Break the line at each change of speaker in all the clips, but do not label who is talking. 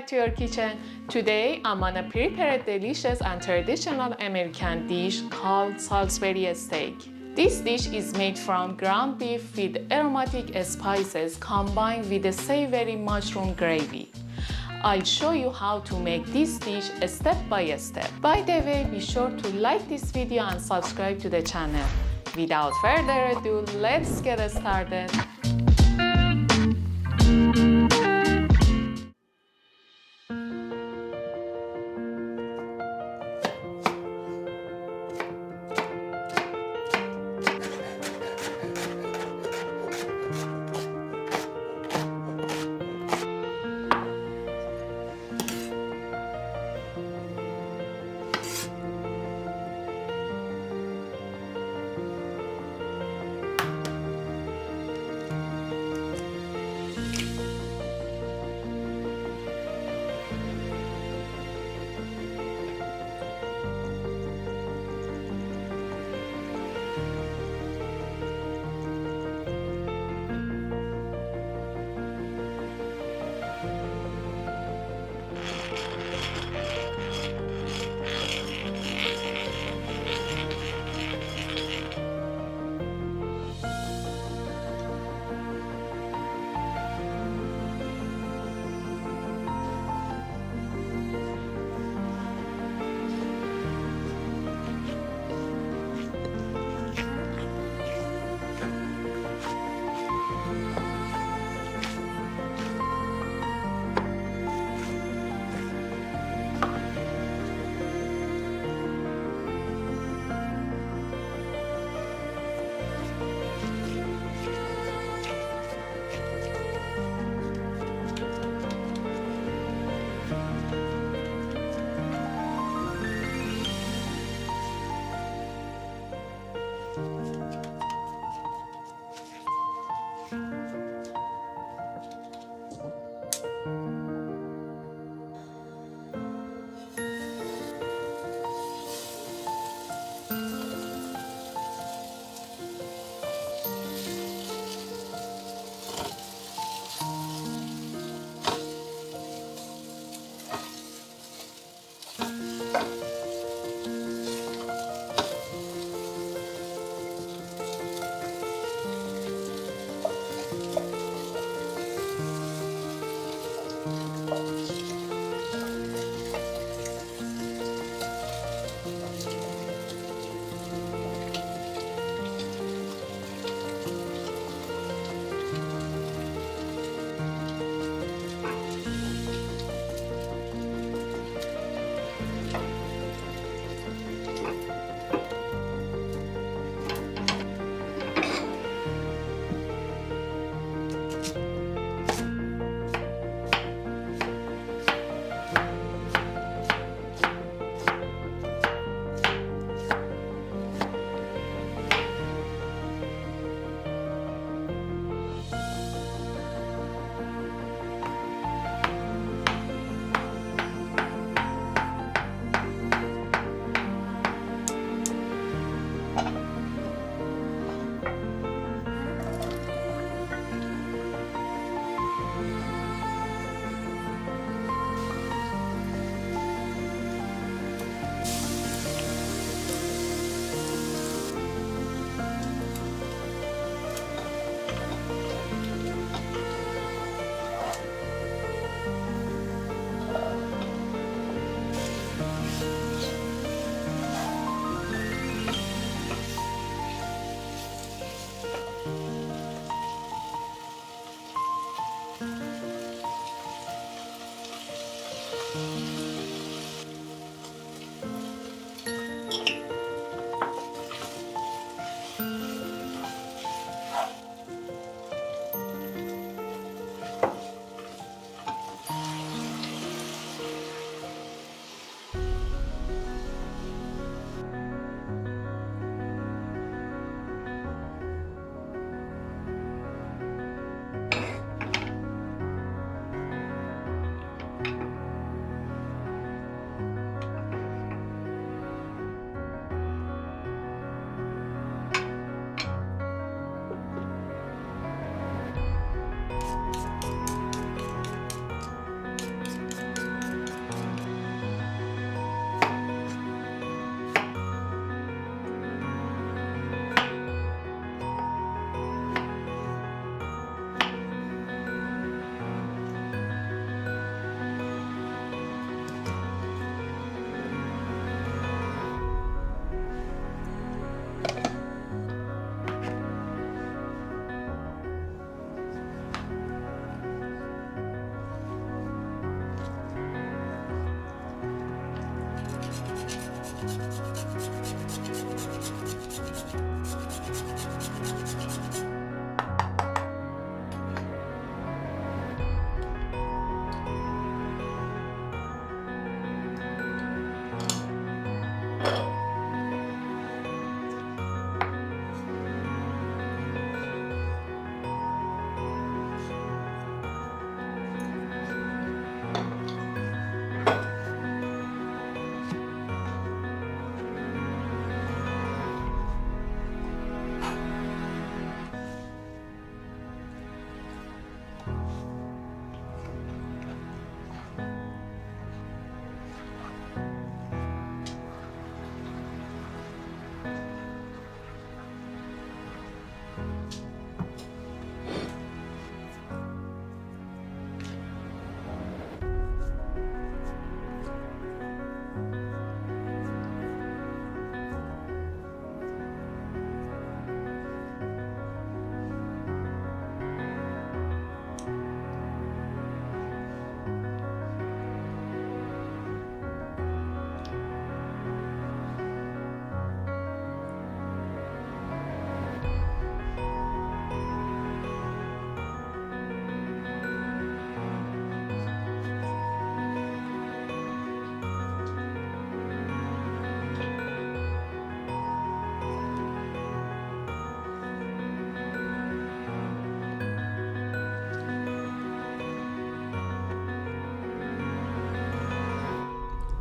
back to your kitchen. Today I'm gonna prepare a delicious and traditional American dish called Salisbury steak. This dish is made from ground beef with aromatic spices combined with a savory mushroom gravy. I'll show you how to make this dish step by step. By the way, be sure to like this video and subscribe to the channel. Without further ado, let's get started.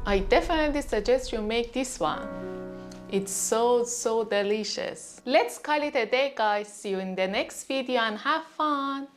I definitely suggest you make this one. It's so delicious. Let's call it a day, guys. See you in the next video and have fun.